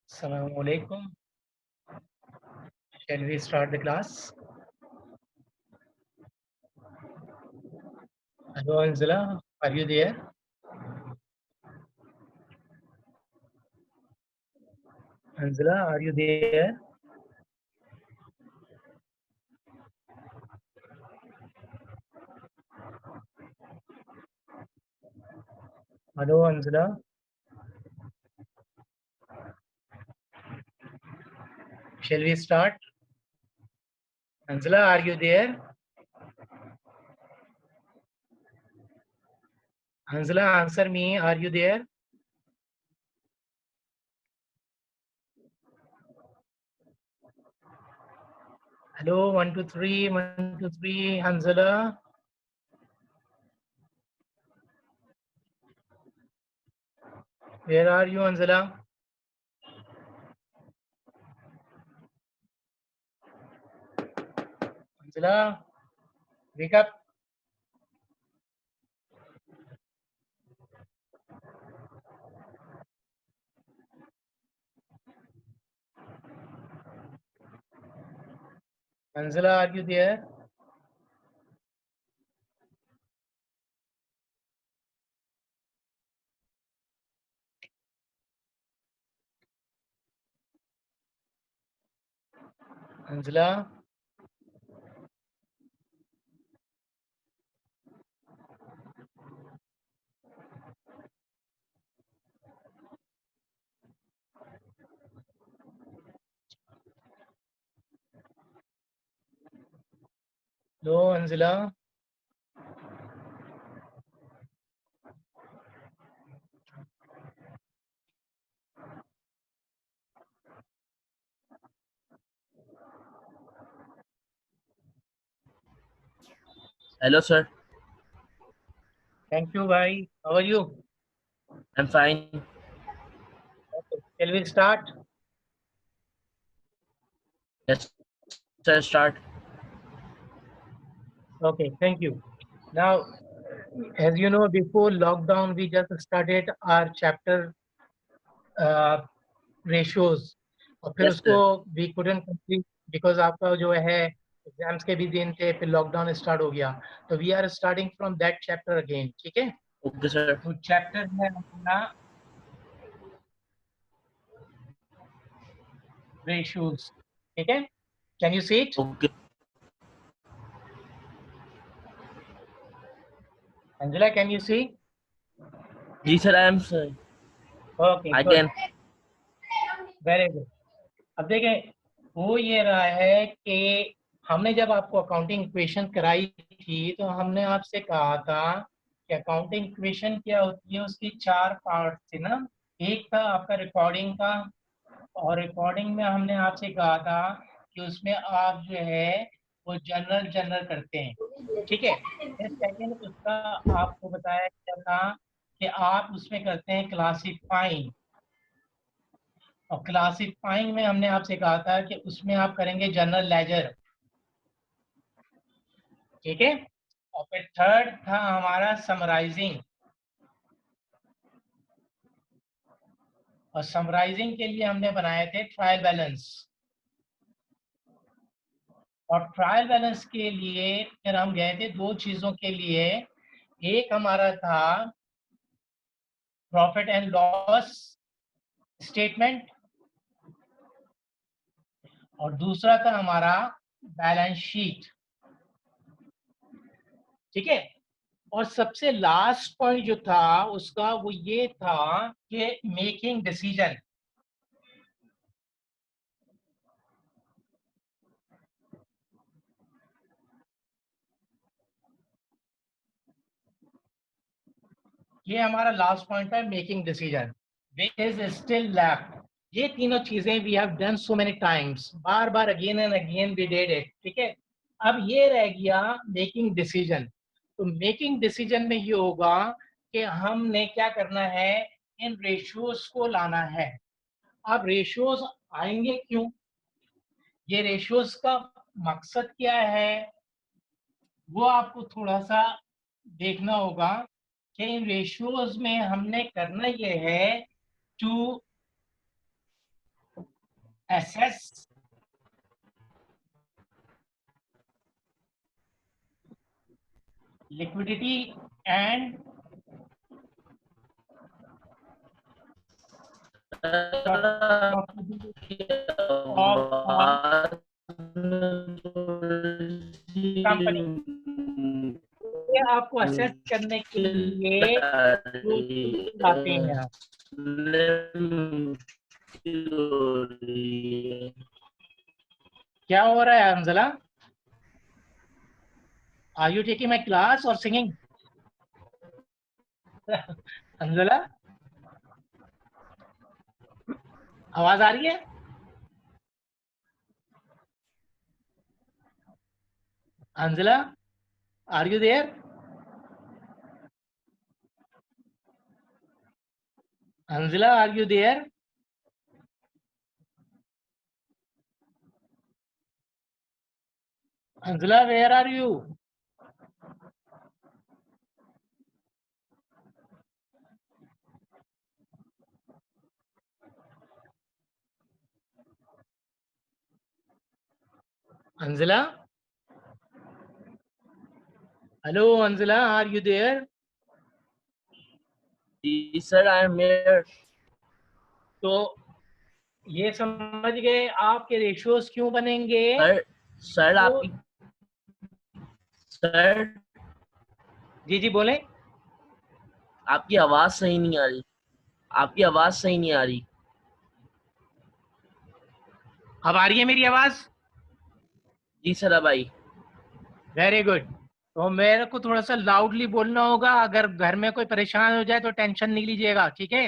Assalamu alaikum. Shall we start the class? Hello, Anzala. Are you there? Anzala, are you there? Hello, Anzala. Shall we start? Anzala, are you there? Anzala, answer me. Are you there? Hello, 1, 2, 3, 1, 2, 3. Anzala. Where are you, Anzala? Anzala, wake up. Anzala, are you there? Anzala? Hello, Anzala. Hello, sir. Thank you, bhai. How are you? I'm fine. Okay. Shall we start? Yes, sir. Start. Okay, thank you. Now, as you know, before lockdown, we just started our chapter ratios. और फिर Yes, उसको sir. we couldn't complete because आपका जो है exams के भी दिन थे, फिर लॉकडाउन स्टार्ट हो गया. तो we are starting from that chapter again. ठीक है, Okay, sir. तो चैप्टर है हमारा रेशियोज. ठीक है, can you see it? Okay. Anjala, can you see? Yes, sir. I am, sir. Okay, I good, can. Very good. अब देखें, हो ये रहा है कि हमने जब आपको अकाउंटिंग इक्वेशन कराई थी तो हमने आपसे कहा था कि अकाउंटिंग इक्वेशन क्या होती है, उसकी 4 पार्ट थे ना. एक था आपका रिकॉर्डिंग का, और रिकॉर्डिंग में हमने आपसे कहा था कि उसमें आप जो है वो जनरल जनरल करते हैं. ठीक है, फिर सेकेंड उसका आपको बताया गया था कि आप उसमें करते हैं क्लासिफाइंग, और क्लासिफाइंग में हमने आपसे कहा था कि उसमें आप करेंगे जनरल लेजर. ठीक है, और फिर थर्ड था हमारा समराइजिंग, और समराइजिंग के लिए हमने बनाए थे ट्रायल बैलेंस. और ट्रायल बैलेंस के लिए फिर हम गए थे दो चीजों के लिए. एक हमारा था प्रॉफिट एंड लॉस स्टेटमेंट, और दूसरा था हमारा बैलेंस शीट. ठीक है, और सबसे लास्ट पॉइंट जो था उसका वो ये था कि मेकिंग डिसीजन. ये हमारा लास्ट पॉइंट है, making decision, which is still left. ये तीनों चीजें we have done so many times, बार बार again and again we did it. ठीक है, अब ये रह गया मेकिंग डिसीजन। तो मेकिंग डिसीजन में ये होगा कि हमने क्या करना है, इन रेशियोज को लाना है। अब रेशियोज आएंगे क्यों, ये रेशियोज का मकसद क्या है, वो आपको थोड़ा सा देखना होगा कि इन रेशियोज में हमने करना ये है to assess liquidity and profitability of a company। ये आपको असेस करने के लिए जो tools आते हैं। क्या हो रहा है Anjala? Are you taking my class और सिंगिंग? अंजला, आवाज आ रही है? Anjala, are you there? Anjala, are you there? Anjala, where are you? Anjala, hello Anjala, are you there? Sir, I am here. तो ये समझ गए आपके रेशियोज क्यों बनेंगे? सर तो आपकी सर जी जी बोले। आपकी आवाज सही नहीं आ रही, आपकी आवाज सही नहीं आ रही। अब आ रही है मेरी आवाज? जी सर, अब आई। Very good. तो मेरे को थोड़ा सा लाउडली बोलना होगा, अगर घर में कोई परेशान हो जाए तो टेंशन नहीं लीजिएगा, ठीक है?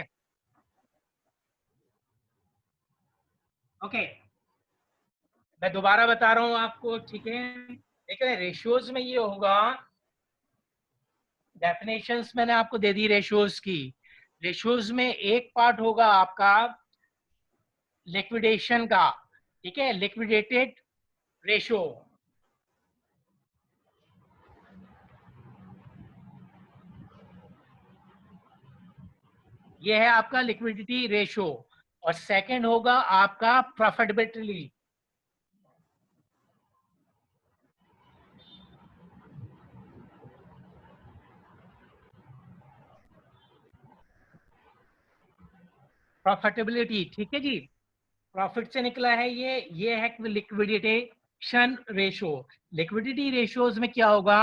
ओके, मैं दोबारा बता रहा हूँ आपको, ठीक है? देखिए रेशियोज में ये होगा, डेफिनेशंस मैंने आपको दे दी रेशियोज की। रेशियोज में एक पार्ट होगा आपका लिक्विडेशन का, ठीक है, लिक्विडेटेड रेशियो। ये है आपका लिक्विडिटी रेशियो। और सेकंड होगा आपका प्रॉफिटेबिलिटी। प्रॉफिटेबिलिटी, ठीक है जी, प्रॉफिट से निकला है ये है लिक्विडिटेशन रेशियो। लिक्विडिटी रेशियोज में क्या होगा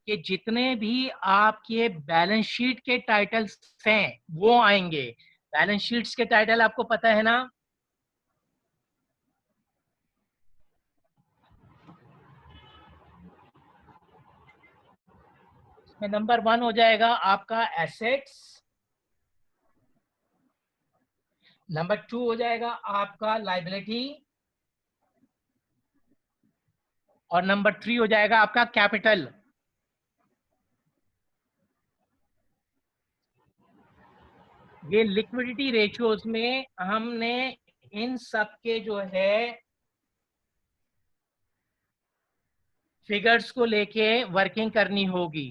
कि जितने भी आपके बैलेंस शीट के टाइटल्स हैं वो आएंगे। बैलेंस शीट्स के टाइटल आपको पता है ना? इसमें नंबर 1 हो जाएगा आपका एसेट्स, नंबर 2 हो जाएगा आपका लाइबिलिटी, और नंबर 3 हो जाएगा आपका कैपिटल। ये लिक्विडिटी रेशियोज में हमने इन सब के जो है फिगर्स को लेके वर्किंग करनी होगी।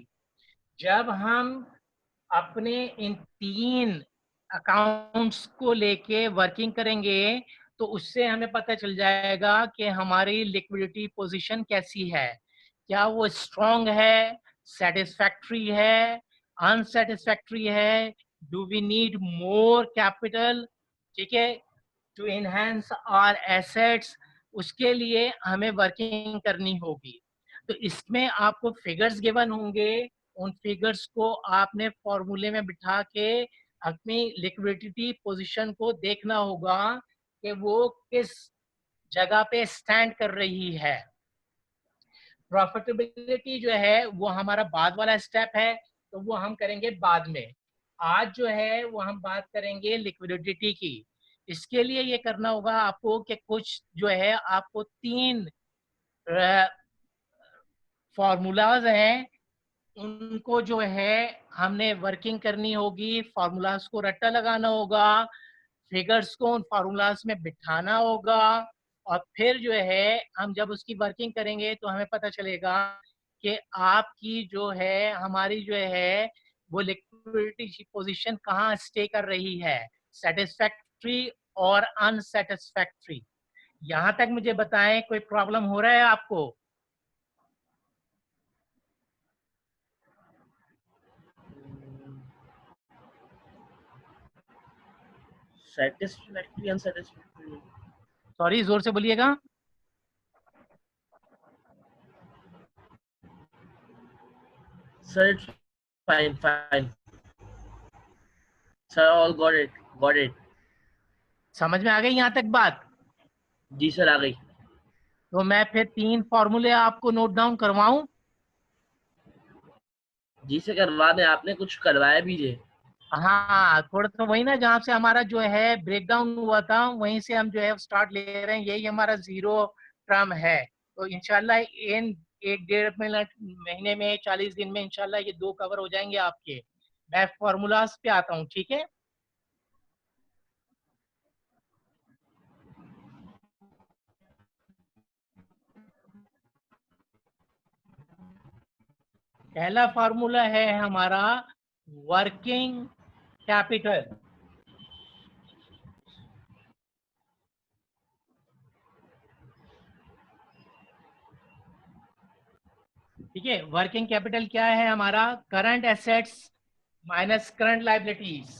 जब हम अपने इन 3 अकाउंट्स को लेके वर्किंग करेंगे तो उससे हमें पता चल जाएगा कि हमारी लिक्विडिटी पोजीशन कैसी है, क्या वो स्ट्रांग है, सेटिस्फैक्ट्री है, अनसेटिस्फैक्ट्री है, do we need more capital, ठीक है, टू एनहांस आवर एसेट्स। उसके लिए हमें वर्किंग करनी होगी। तो इसमें आपको फिगर्स गिवन होंगे, उन फिगर्स को आपने फॉर्मूले में बिठा के अपनी लिक्विडिटी पोजीशन को देखना होगा कि वो किस जगह पे स्टैंड कर रही है। प्रॉफिटेबिलिटी जो है वो हमारा बाद वाला स्टेप है, तो वो हम करेंगे बाद में। आज जो है वो हम बात करेंगे लिक्विडिटी की। इसके लिए ये करना होगा आपको कि कुछ जो है आपको 3 फार्मूलाज हैं उनको जो है हमने वर्किंग करनी होगी, फार्मूलाज को रट्टा लगाना होगा, फिगर्स को उन फार्मूलाज में बिठाना होगा, और फिर जो है हम जब उसकी वर्किंग करेंगे तो हमें पता चलेगा कि आपकी जो है हमारी जो है वो लिक्विडिटी पोजीशन कहाँ स्टे कर रही है, सेटिस्फैक्ट्री और अनसेटिस्फैक्ट्री। यहाँ तक मुझे बताएं, कोई प्रॉब्लम हो रहा है आपको? Satisfactory unsatisfactory. सॉरी, जोर से बोलिएगा। Sir fine fine sir, all got it. समझ में आ गई यहाँ तक बात? जी सर, आ गई। तो मैं फिर 3 फॉर्मूले आपको नोट डाउन करवाऊं? जी से करवा दें, आपने कुछ करवाया भी जे। हाँ, थोड़ा तो वही ना जहाँ से हमारा जो है ब्रेकडाउन हुआ था वहीं से हम जो है स्टार्ट ले रहे हैं, यही हमारा जीरो टर्म है। तो इंशाल्लाह इन 1-1.5 महीने में, 40 दिन में इंशाल्लाह ये 2 कवर हो जाएंगे आपके। मैं फॉर्मूलाज पे आता हूँ, ठीक है? पहला फार्मूला है हमारा वर्किंग कैपिटल। ठीक है, वर्किंग कैपिटल क्या है हमारा? Current assets minus current liabilities.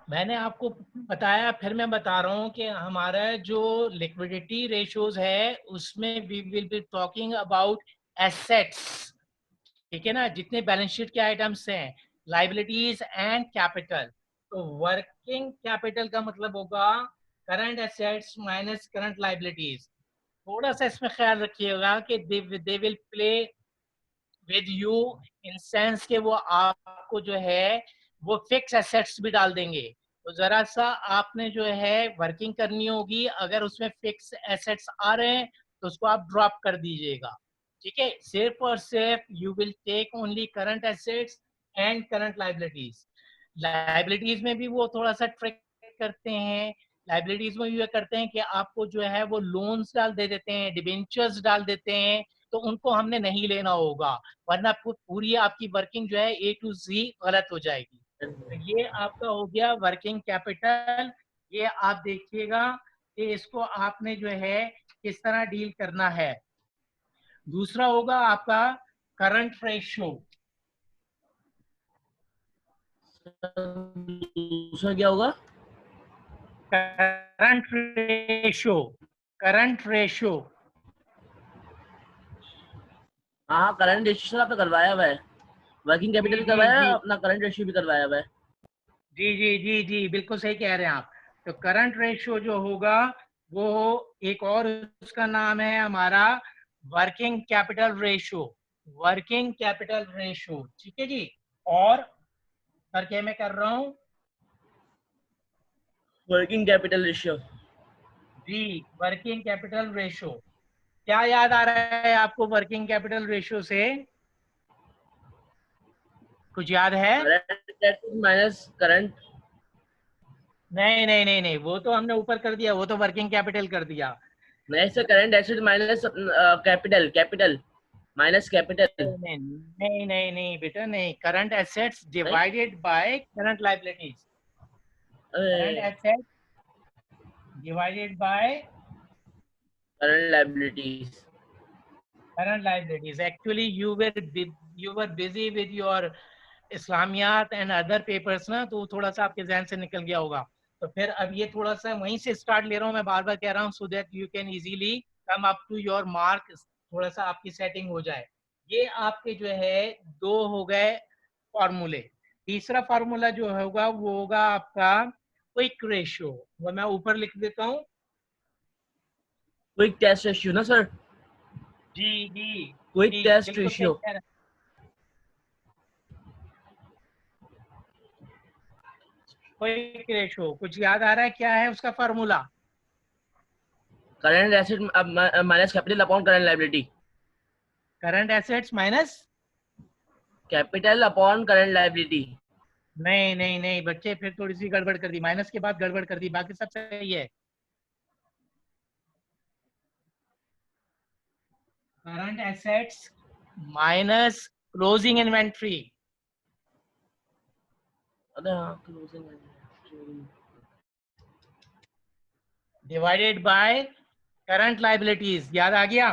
मैंने आपको बताया, फिर मैं बता रहा हूँ कि हमारा जो लिक्विडिटी रेशियोज है उसमें we will be talking about assets, ठीक है ना, जितने बैलेंस शीट के आइटम्स हैं, लाइबिलिटीज एंड कैपिटल। तो वर्किंग कैपिटल का मतलब होगा current assets minus current liabilities. थोड़ा सा इसमें ख्याल रखिएगा कि they will play with you in sense के वो आपको जो है वो फिक्स एसेट्स भी डाल देंगे। तो जरा सा आपने जो है वर्किंग करनी होगी, अगर उसमें फिक्स एसेट्स आ रहे हैं तो उसको आप ड्रॉप कर दीजिएगा, ठीक है? सिर्फ और सिर्फ you will take only current assets and current liabilities. Liabilities में भी वो थोड़ा सा ट्रिक करते हैं। लाइबिलिटीज में भी ये करते हैं कि आपको जो है वो लोन्स डाल दे देते हैं, डिबेंचर्स डाल देते हैं, तो उनको हमने नहीं लेना होगा, वरना पूरी आपकी वर्किंग जो है ए टू जी गलत हो जाएगी। तो ये आपका हो गया वर्किंग कैपिटल। ये आप देखिएगा कि इसको आपने जो है किस तरह डील करना है। दूसरा होगा आपका करंट रेशियो। दूसरा क्या होगा? Current ratio, current ratio. हाँ, करंट रेशियो आपने करवाया हुआ है। वर्किंग जी कैपिटल जी करवाया है, जी अपना करंट रेशियो भी करवाया हुआ है। जी जी जी जी, बिल्कुल सही कह रहे हैं आप। तो करंट रेशियो जो होगा वो एक और उसका नाम है हमारा working capital ratio. Working capital ratio, ठीक है जी। और सर क्या मैं कर रहा हूँ? Working capital ratio. जी, वर्किंग कैपिटल रेशियो। क्या याद आ रहा है आपको वर्किंग कैपिटल रेशियो से? कुछ याद है? Current minus current. नहीं नहीं नहीं नहीं, वो तो हमने ऊपर कर दिया, वो तो वर्किंग कैपिटल कर दिया। नहीं sir, current asset minus capital, capital minus capital. नहीं नहीं नहीं नहीं बेटा, नहीं, करंट एसेट्स नहीं, divided by current liabilities. Current current assets divided by liabilities. Current liabilities. Actually you were busy with your इस्लामियात एंड अदर पेपर्स ना, तो थोड़ा सा आपके जहन से निकल गया होगा। तो फिर अब ये थोड़ा सा वहीं से स्टार्ट ले रहा हूँ, मैं बार बार कह रहा हूँ, so that you can easily come up to your mark, थोड़ा सा आपकी सेटिंग हो जाए। ये आपके जो है 2 हो गए फॉर्मूले। तीसरा फार्मूला जो होगा वो होगा आपका क्विक रेशियो। वो मैं ऊपर लिख देता हूँ। क्विक टेस्ट रेशियो ना सर? जी जी क्विक जी, टेस्ट बिल्कुल सही रेशियो। कह रहे हैं। क्विक रेशो कुछ याद आ रहा है, क्या है उसका formula? Current asset minus capital upon current liability. Current assets minus, capital upon current liability. नहीं नहीं नहीं बच्चे, फिर थोड़ी सी गड़बड़ कर दी, माइनस के बाद गड़बड़ कर दी, बाकी सब सही है। Current assets minus closing inventory अरे हाँ, closing. Divided by current liabilities, याद आ गया?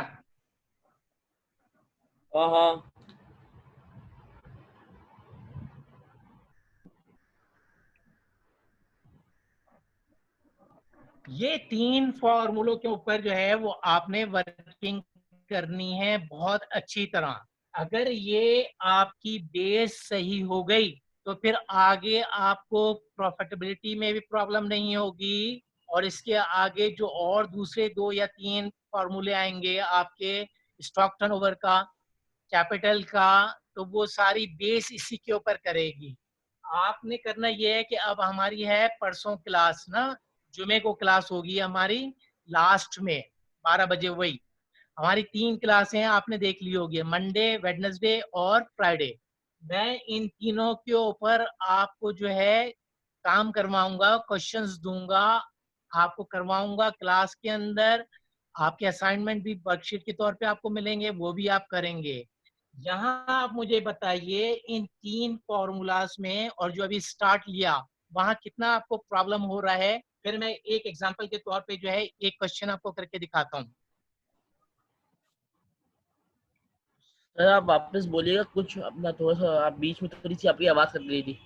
हाँ हाँ। ये तीन फॉर्मूलों के ऊपर जो है वो आपने वर्किंग करनी है बहुत अच्छी तरह। अगर ये आपकी बेस सही हो गई तो फिर आगे आपको प्रॉफिटेबिलिटी में भी प्रॉब्लम नहीं होगी, और इसके आगे जो और दूसरे 2 या 3 फॉर्मूले आएंगे आपके स्टॉक टर्नओवर का, कैपिटल का, तो वो सारी बेस इसी के ऊपर करेगी। आपने करना ये है कि अब हमारी है परसों क्लास ना, जुमे को क्लास होगी हमारी लास्ट में 12 बजे। वही हमारी 3 क्लासें आपने देख ली होगी, मंडे, वेडनेसडे और फ्राइडे। मैं इन तीनों के ऊपर आपको जो है काम करवाऊंगा, क्वेश्चंस दूंगा, आपको करवाऊंगा क्लास के अंदर। आपके असाइनमेंट भी वर्कशीट के तौर पे आपको मिलेंगे, वो भी आप करेंगे। यहाँ आप मुझे बताइए इन 3 फॉर्मूलाज में और जो अभी स्टार्ट लिया वहां कितना आपको प्रॉब्लम हो रहा है, फिर मैं एक एग्जांपल के तौर पे जो है एक क्वेश्चन आपको करके दिखाता हूँ। सर आप वापस बोलिएगा कुछ अपना, थोड़ा सा आप बीच में थोड़ी सी आपकी आवाज कट गई थी।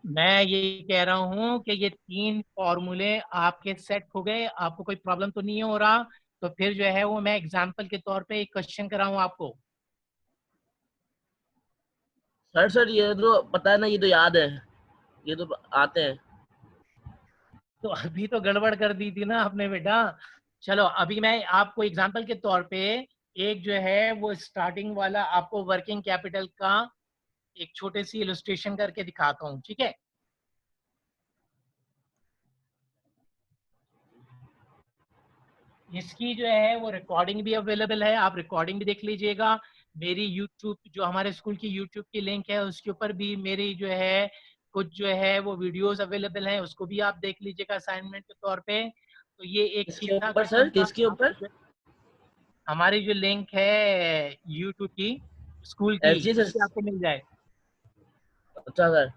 मैं ये कह रहा हूँ कि ये 3 फॉर्मूले आपके सेट हो गए, आपको कोई प्रॉब्लम तो नहीं हो रहा? तो फिर जो है वो मैं एग्जांपल के तौर पे एक क्वेश्चन कराऊं आपको। सर ये तो पता है ना, ये तो याद है, ये तो आते हैं। तो अभी तो गड़बड़ कर दी थी ना आपने बेटा। चलो अभी मैं आपको एग्जांपल के तौर पे एक जो है वो स्टार्टिंग वाला आपको वर्किंग कैपिटल का एक छोटे सी इलस्ट्रेशन करके दिखाता हूँ, ठीक है? इसकी जो है वो रिकॉर्डिंग भी अवेलेबल है, आप रिकॉर्डिंग भी देख लीजिएगा। मेरी यूट्यूब, जो हमारे स्कूल की यूट्यूब की लिंक है उसके ऊपर भी मेरी जो है कुछ जो है वो वीडियोस अवेलेबल हैं, उसको भी आप देख लीजिएगा असाइनमेंट के तौर पे। तो ये एक किसके ठीक ठाक ऊपर क्वेश्चन सर, था किसके ऊपर? आपको हमारी जो लिंक है यूट्यूब की, स्कूल की, एस जी उस पर सर। आपको मिल जाए। अच्छा सर।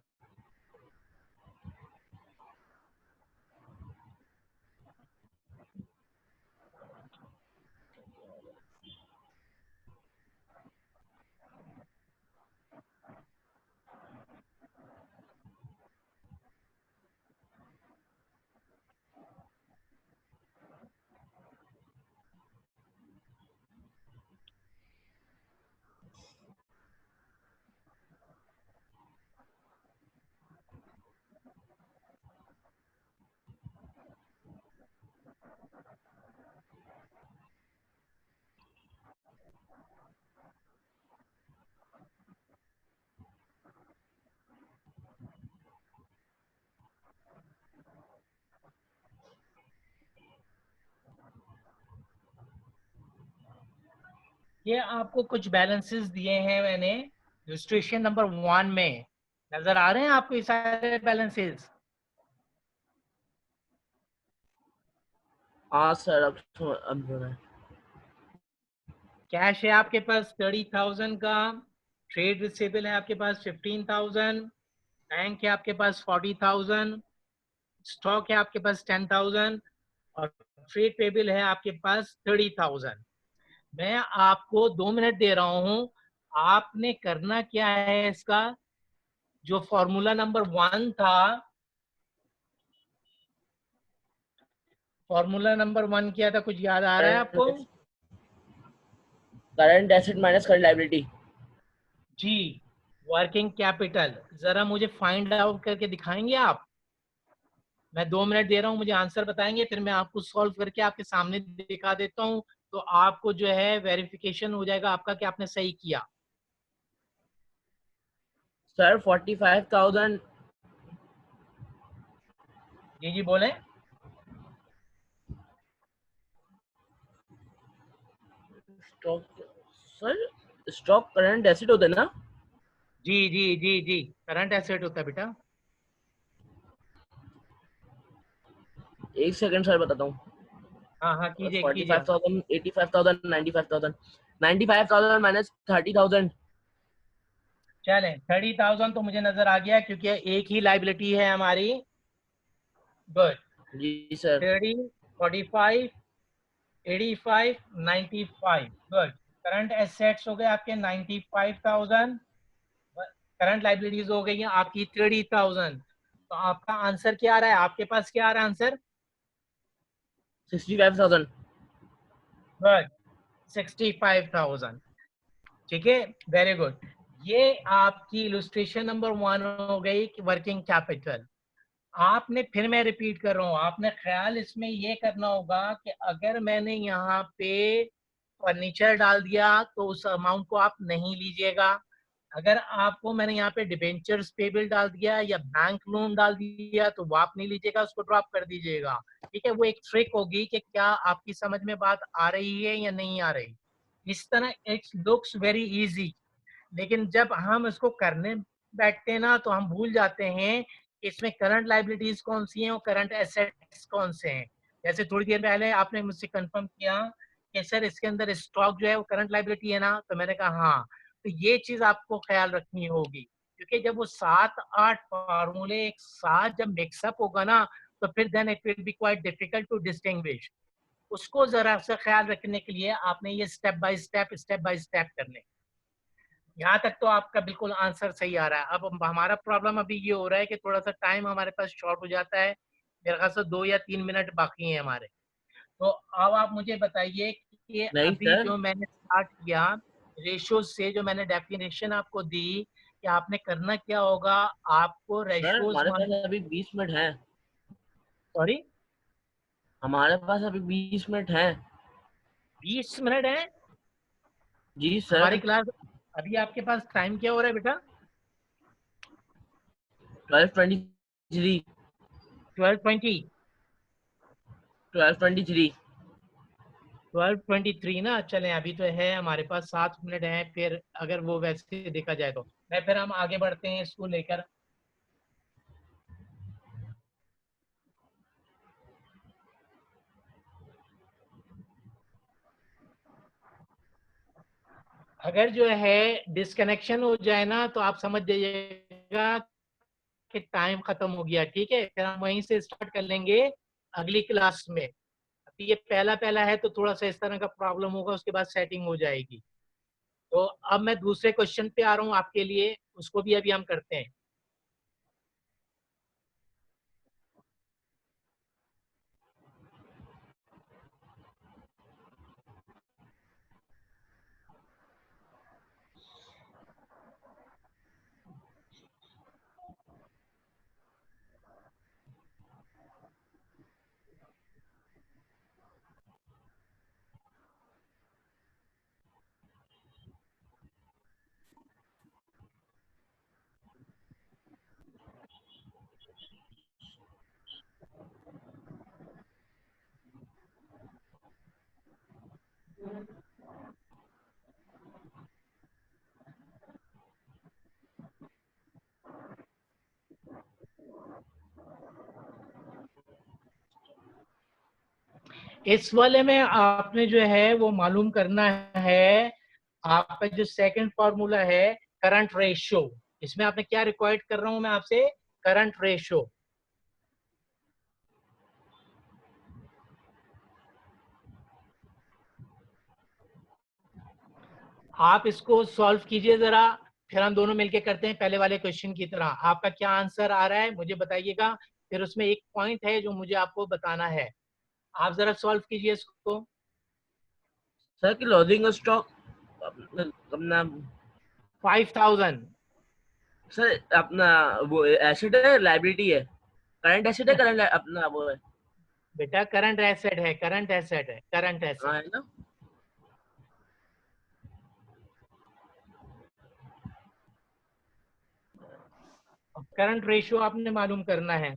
ये आपको कुछ बैलेंसेस दिए हैं मैंने रजिस्ट्रेशन नंबर 1 में, नजर आ रहे हैं आपको ये सारे बैलेंसेस? हाँ सर, अब जो है। कैश है आपके पास 30,000 का, ट्रेड रिसीवेबल है आपके पास 15,000, बैंक है आपके पास 40,000, स्टॉक है आपके पास 10,000 और ट्रेड पेबल है आपके पास 30,000। मैं आपको 2 मिनट दे रहा हूं, आपने करना क्या है इसका जो फॉर्मूला नंबर 1 था, फॉर्मूला नंबर 1 क्या था, कुछ याद आ रहा है आपको? Current asset minus current liability. जी, वर्किंग कैपिटल। जरा मुझे फाइंड आउट करके दिखाएंगे आप? मैं 2 मिनट दे रहा हूँ, मुझे आंसर बताएंगे, फिर मैं आपको सॉल्व करके आपके सामने दिखा देता हूँ तो आपको जो है वेरिफिकेशन हो जाएगा आपका कि आपने सही किया। सर 45,000 जी जी बोले। Stock, sir stock current asset होता है ना? जी जी जी जी, करंट एसेट होता है बेटा। एक सेकंड सर बताता हूँ। हाँ हाँ कीजिए कीजिए। 45,000, 85,000, 95,000, 95,000 माइनस 30,000। चलें 30,000 तो मुझे नजर आ गया क्योंकि एक ही लाइबिलिटी है हमारी। गुड। जी सर। 30, 45, 85, 95। गुड। करंट एसेट्स हो गए आपके 95,000। करंट लाइबिलिटीज हो गई हैं आपकी 30,000। तो आपका आंसर क्या आ रहा है, आपके पास क्या आ रहा है आंसर? 65,000। गुड। 65,000। ठीक है, वेरी गुड। ये आपकी इलस्ट्रेशन नंबर 1 हो गई कि वर्किंग कैपिटल। आपने, फिर मैं रिपीट कर रहा हूँ, आपने ख्याल इसमें ये करना होगा कि अगर मैंने यहाँ पे फर्नीचर डाल दिया तो उस अमाउंट को आप नहीं लीजिएगा। अगर आपको मैंने यहाँ पे डिबेंचर्स पेबल डाल दिया या बैंक लोन डाल दिया तो वो आप नहीं लीजिएगा, उसको ड्रॉप कर दीजिएगा। ठीक है, वो एक ट्रिक होगी कि क्या आपकी समझ में बात आ रही है या नहीं आ रही। इस तरह इट लुक्स वेरी इजी, लेकिन जब हम इसको करने बैठते हैं ना तो हम भूल जाते हैं कि इसमें करंट लाइबिलिटीज कौन सी हैं और करंट एसेट्स कौन से हैं। जैसे थोड़ी देर पहले आपने मुझसे कंफर्म किया कि सर इसके अंदर स्टॉक जो है वो करंट लाइबिलिटी है ना, तो मैंने कहा हाँ। तो ये चीज आपको ख्याल रखनी होगी, क्योंकि जब वो 7-8 फार्मूले एक साथ जब मिक्सअप होगा ना तो फिर then it will be quite difficult to distinguish. उसको जरा सा ख्याल रखने के लिए आपने ये स्टेप बाय स्टेप करने। यहाँ तक तो आपका बिल्कुल आंसर सही आ रहा है। अब हमारा प्रॉब्लम अभी ये हो रहा है कि थोड़ा सा टाइम हमारे पास शॉर्ट हो जाता है। मेरे ख्याल से 2 या 3 मिनट बाकी हैं हमारे। तो अब आप मुझे बताइए कि नहीं अभी सर, जो मैंने स्टार्ट किया रेशियो से, जो मैंने डेफिनेशन आपको दी कि आपने करना क्या होगा, आपको सर रेशियोज हमारे मान। पास अभी 20 मिनट है। सॉरी, हमारे पास अभी 20 मिनट है। 20 मिनट है जी हमारी सर। क्लास। अभी आपके पास टाइम क्या हो रहा है बेटा? 12:23। 12:20। 12:23। 12:23 ना, चलें अभी तो है हमारे पास 7 मिनट हैं। फिर अगर वो वैसे देखा जाए तो मैं, फिर हम आगे बढ़ते हैं इसको लेकर। अगर जो है डिस्कनेक्शन हो जाए ना तो आप समझ जाइएगा कि टाइम खत्म हो गया। ठीक है, फिर हम वहीं से स्टार्ट कर लेंगे अगली क्लास में। अभी ये पहला पहला है तो थोड़ा सा इस तरह का प्रॉब्लम होगा, उसके बाद सेटिंग हो जाएगी। तो अब मैं दूसरे क्वेश्चन पे आ रहा हूँ आपके लिए, उसको भी अभी हम करते हैं। इस वाले में आपने जो है वो मालूम करना है, आपका जो सेकंड फॉर्मूला है करंट रेशियो। इसमें आपने क्या रिक्वायर्ड कर रहा हूं मैं आपसे? Current ratio. आप इसको सॉल्व कीजिए जरा, फिर हम दोनों मिलके करते हैं पहले वाले क्वेश्चन की तरह। आपका क्या आंसर आ रहा है मुझे बताइएगा, फिर उसमें एक पॉइंट है जो मुझे आपको बताना है। आप जरा सॉल्व कीजिए इसको। सर कि लॉजिंग स्टॉक अपना, 5,000। सर अपना वो एसेट है लाइबिलिटी है? करंट एसेट है, करंट अपना वो है। बेटा करंट एसेट है, करंट एसेट है, करंट हाँ एसेट। है ना? करंट रेशियो आपने मालूम करना है।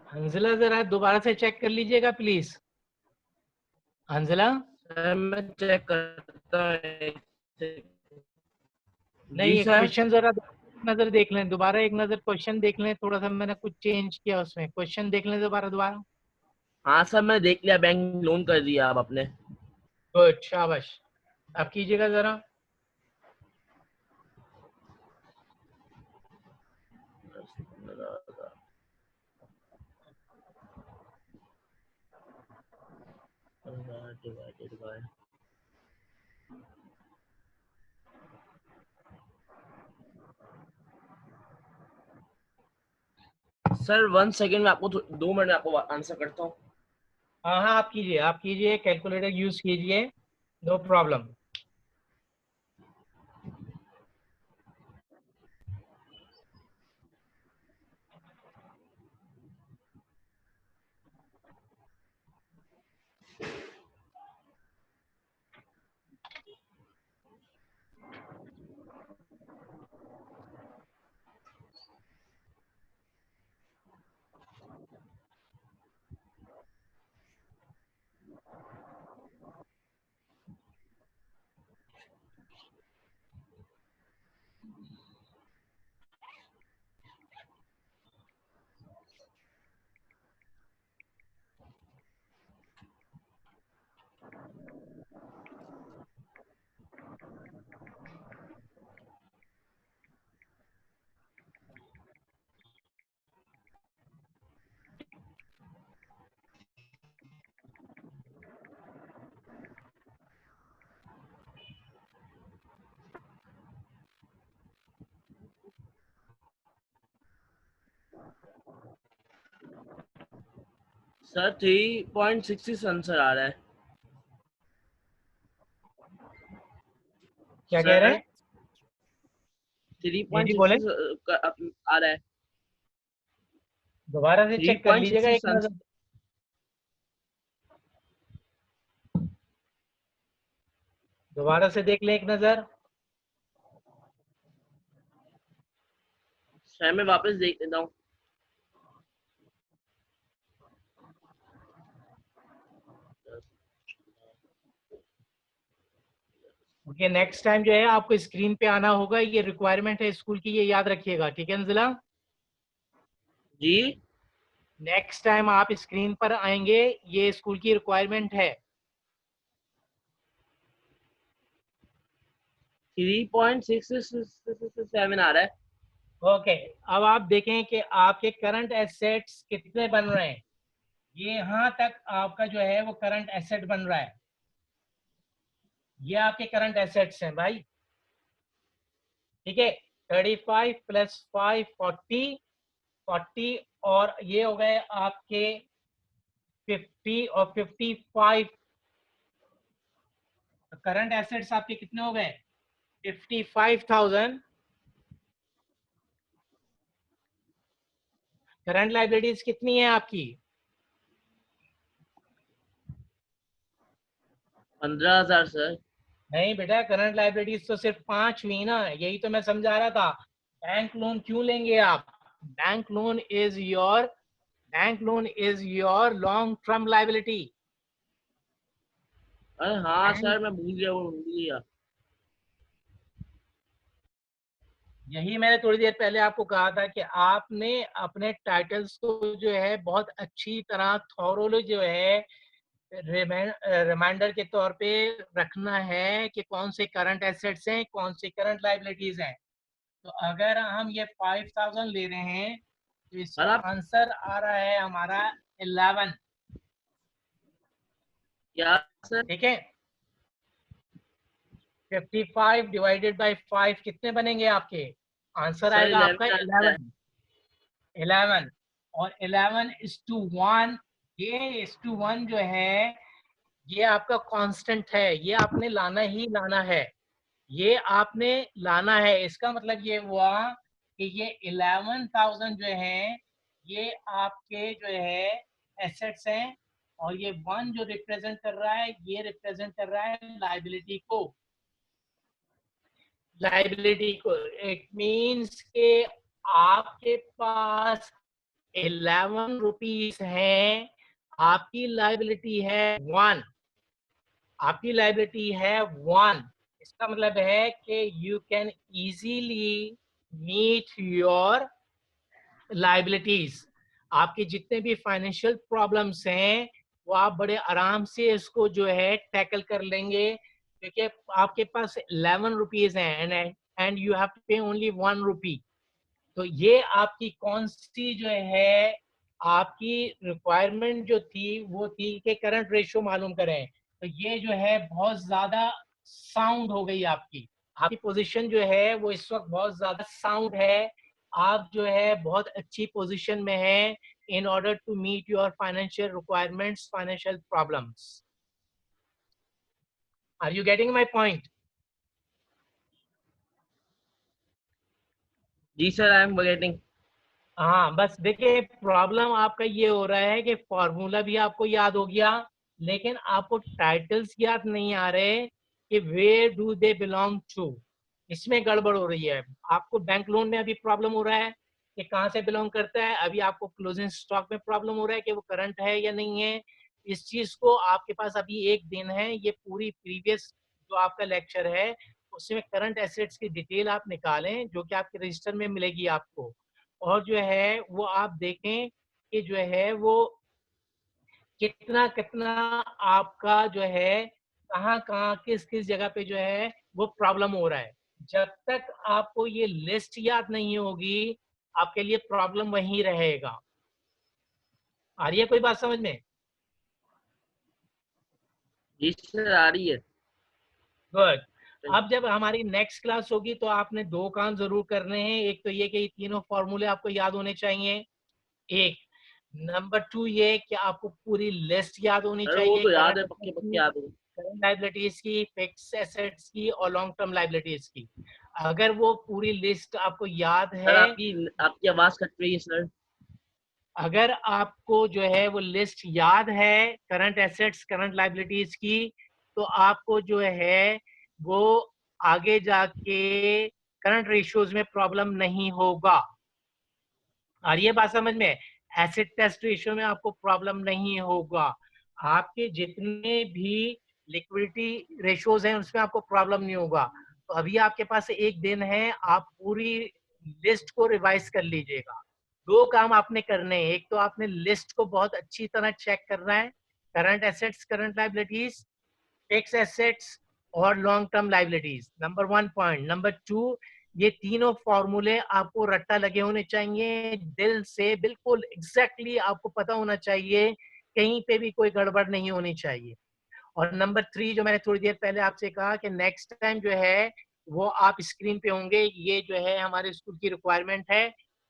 हंजला जरा दोबारा से चेक कर लीजिएगा प्लीज। हंजला सर मैं चेक करता हूँ। नहीं, जी ये सर। क्वेश्चन जरा नजर देख लें, दोबारा एक नजर क्वेश्चन देख लें, थोड़ा सा मैंने कुछ चेंज किया उसमें, क्वेश्चन देख लें दोबारा दोबारा। हाँ सर मैं देख लिया, बैंक लोन कर दिया आप अपने। गुड, शाबाश। अब कीजिएगा जरा। डिवाइडेड बाय, सर 1 सेकेंड में आपको 2 मिनट में आपको आंसर करता हूँ। हाँ हाँ, आप कीजिए, कैलकुलेटर यूज कीजिए, नो प्रॉब्लम। सर 3.66 आंसर आ रहा है। क्या कह रहे सर हैं? थ्री जी पॉइंट जी बोले, सिक्स आ रहा है। दोबारा से थ्री चेक कर पॉइंट लीजिएगा सिक्सटी एक नजर। दोबारा से देख लें एक नजर। सर मैं वापस देख लेता हूँ। ओके, नेक्स्ट टाइम जो है आपको स्क्रीन पे आना होगा, ये रिक्वायरमेंट है स्कूल की, ये याद रखिएगा, ठीक है अंजिला? जी नेक्स्ट टाइम आप स्क्रीन पर आएंगे, ये स्कूल की रिक्वायरमेंट है। 3.667 आ रहा है। ओके, अब आप देखें कि आपके करंट एसेट्स कितने बन रहे हैं। ये यहां तक आपका जो है वो करंट एसेट बन रहा है, ये आपके करंट एसेट्स हैं भाई, ठीक है। 35 प्लस 5 40, और ये हो गए आपके 50 और 55। करंट एसेट्स आपके कितने हो गए? 55,000। करंट लाइबिलिटीज कितनी है आपकी? 15,000 सर। नहीं बेटा, करंट लाइबिलिटीज तो सिर्फ 5 हुई ना, यही तो मैं समझा रहा था। बैंक लोन क्यों लेंगे आप? Bank loan is your bank loan is your long term liability. अरे हाँ सर मैं भूल गया, वो भूल गया। यही मैंने थोड़ी देर पहले आपको कहा था कि आपने अपने टाइटल्स को जो है बहुत अच्छी तरह थॉरोली जो है रिमाइंडर के तौर पे रखना है कि कौन से करंट एसेट्स हैं, कौन से करंट लाइबिलिटीज हैं। तो अगर हम ये 5000 ले रहे हैं तो इसका सर आप आंसर आ रहा है हमारा 11। क्या सर? ठीक है, 55 डिवाइडेड बाय 5 कितने बनेंगे आपके? आंसर सर आएगा आपका 11 आता है। 11। 11 और 11:1, ये इस टू वन जो है ये आपका कांस्टेंट है, ये आपने लाना ही लाना है, ये आपने लाना है। इसका मतलब ये हुआ कि ये 11,000 जो है ये आपके जो है एसेट्स हैं, और ये वन जो रिप्रेजेंट कर रहा है ये रिप्रेजेंट कर रहा है लाइबिलिटी को। लाइबिलिटी को इट मीन्स के आपके पास 11 रुपीज है, आपकी लाइबिलिटी है 1, आपकी लाइबिलिटी है 1। इसका मतलब है कि you can easily meet your liabilities. आपके जितने भी फाइनेंशियल प्रॉब्लम्स हैं वो आप बड़े आराम से इसको जो है टैकल कर लेंगे, क्योंकि आपके पास 11 रुपीज हैं एंड यू हैव टू पे ओनली 1 रुपी। तो ये आपकी कौन सी जो है आपकी रिक्वायरमेंट जो थी वो थी कि करंट रेशियो मालूम करें। तो ये जो है बहुत ज्यादा साउंड हो गई आपकी, आपकी पोजीशन जो है वो इस वक्त बहुत ज्यादा साउंड है, आप जो है बहुत अच्छी पोजीशन में है in order to meet your financial requirements, financial problems. Are you getting my point? जी सर, आई एम गेटिंग। हाँ, बस देखिए प्रॉब्लम आपका ये हो रहा है कि फॉर्मूला भी आपको याद हो गया, लेकिन आपको टाइटल्स याद नहीं आ रहे कि where do they belong to. इसमें गड़बड़ हो रही है। आपको बैंक लोन में अभी प्रॉब्लम हो रहा है कि कहाँ से बिलोंग करता है, अभी आपको क्लोजिंग स्टॉक में प्रॉब्लम हो रहा है कि वो करंट है या नहीं है। इस चीज को आपके पास अभी एक दिन है, ये पूरी प्रीवियस जो आपका लेक्चर है उसमें करंट एसेट्स की डिटेल आप निकालें जो कि आपके रजिस्टर में मिलेगी आपको, और जो है वो आप देखें कि जो है वो कितना कितना आपका जो है कहाँ कहाँ किस किस जगह पे जो है वो प्रॉब्लम हो रहा है। जब तक आपको ये लिस्ट याद नहीं होगी आपके लिए प्रॉब्लम वहीं रहेगा। आ रही है कोई बात समझ में? जी सर, आ रही है। गुड। अब जब हमारी नेक्स्ट क्लास होगी तो आपने दो काम जरूर करने हैं, एक तो ये कि ये तीनों फॉर्मूले आपको याद होने चाहिए, एक। नंबर टू ये कि आपको पूरी लिस्ट याद होनी सर वो चाहिए, तो याद करंट है, एसेट्स पक्के की, पक्के याद है। करंट लाइबिलिटीज की, फिक्स एसेट्स की और लॉन्ग टर्म लाइबिलिटीज की। अगर वो पूरी लिस्ट आपको याद सर है, आपकी आपकी आवाज कट रही है सर। अगर आपको जो है वो लिस्ट याद है करंट एसेट्स करंट लाइबिलिटीज की, तो आपको जो है वो आगे जाके करंट रेशियोज में प्रॉब्लम नहीं होगा। आ रही है बात समझ में? एसिड टेस्ट रेशियो में आपको प्रॉब्लम नहीं होगा। आपके जितने भी लिक्विडिटी रेशियोज हैं उसमें आपको प्रॉब्लम नहीं होगा। तो अभी आपके पास एक दिन है, आप पूरी लिस्ट को रिवाइज कर लीजिएगा। दो काम आपने करने हैं, एक तो आपने लिस्ट को बहुत अच्छी तरह चेक करना है, current assets current liabilities, fix assets और long term liabilities, number 1 point. Number 2, ये तीनों फॉर्मूले आपको रट्टा लगे होने चाहिए, दिल से बिल्कुल एग्जैक्टली आपको पता होना चाहिए, कहीं पे भी कोई गड़बड़ नहीं होनी चाहिए। और नंबर 3 जो मैंने थोड़ी देर पहले आपसे कहा कि नेक्स्ट टाइम जो है वो आप स्क्रीन पे होंगे, ये जो है हमारे स्कूल की रिक्वायरमेंट है।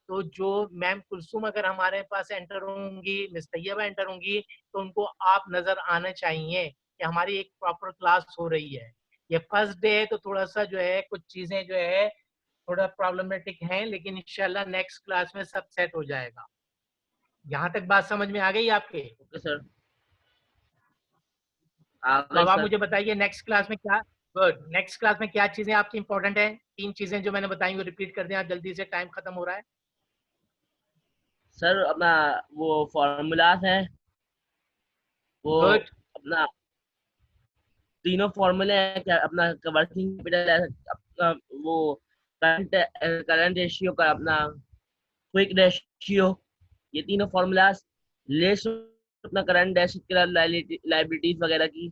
तो जो मैम कुलसुम अगर हमारे पास एंटर होंगी, मिस तैयबा एंटर होंगी, तो उनको आप नजर आने चाहिए कि हमारी एक प्रॉपर क्लास हो रही है। ये फर्स्ट डे है तो थोड़ा सा जो है कुछ चीजें जो है थोड़ा प्रॉब्लमेटिक हैं, लेकिन इंशाल्लाह नेक्स्ट क्लास में सब सेट हो जाएगा। यहाँ तक बात समझ में आ गई आपके? ओके सर, आ तो गई अब आप सर। मुझे बताइए नेक्स्ट क्लास में क्या, गुड, नेक्स्ट क्लास में क्या चीजें आपकी इंपॉर्टेंट है? तीन चीजें जो मैंने बताई वो रिपीट कर दें आप जल्दी से, टाइम खत्म हो रहा है। सर अपना वो फॉर्मूलाज है, वो गुड। अपना तीनों फॉर्मूले हैं क्या, अपना वर्किंग कैपिटल है, अपना वो करंट करंट रेशियो का, अपना क्विक रेशियो, ये तीनों फॉर्मूलाज, लिस्ट अपना करंट एसेट लाइबिलिटीज वगैरह की।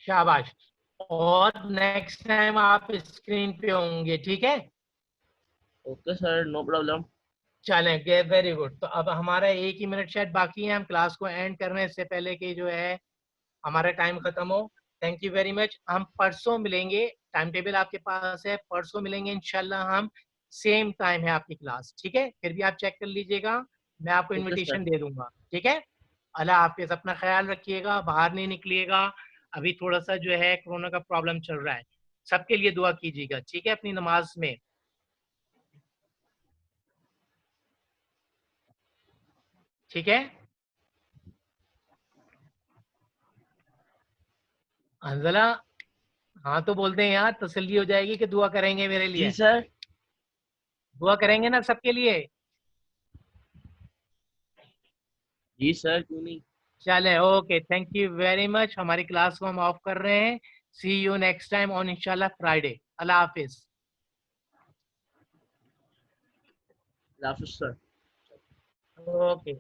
शाबाश। और नेक्स्ट टाइम आप स्क्रीन पे होंगे, ठीक है? Okay sir, no problem. चलें, वेरी गुड। तो अब हमारा 1 ही मिनट शायद बाकी है, हम क्लास को एंड करने से पहले कि जो है हमारा टाइम खत्म हो। Thank you very much. हम परसों मिलेंगे, टाइम टेबल आपके पास है, परसों मिलेंगे इंशाल्लाह। हम सेम टाइम है आपकी क्लास, ठीक है? फिर भी आप चेक कर लीजिएगा, मैं आपको ओके सर। इनविटेशन दे दूंगा, ठीक है? अल्लाह हाफिज, अपना ख्याल रखिएगा, बाहर नहीं निकलिएगा। अभी थोड़ा सा जो है कोरोना का प्रॉब्लम चल रहा है, सबके लिए दुआ कीजिएगा, ठीक है? अपनी नमाज में, ठीक है? अंजला, हाँ तो बोलते हैं यार, तसल्ली हो जाएगी कि दुआ करेंगे मेरे जी लिए। सर। दुआ करेंगे ना सबके लिए? जी सर, क्यों नहीं। चले, okay, thank you very much. हमारी क्लास को हम ऑफ कर रहे हैं। सी यू नेक्स्ट टाइम ऑन इंशाल्लाह फ्राइडे। अल्लाह हाफिज। हाफिज सर। ओके।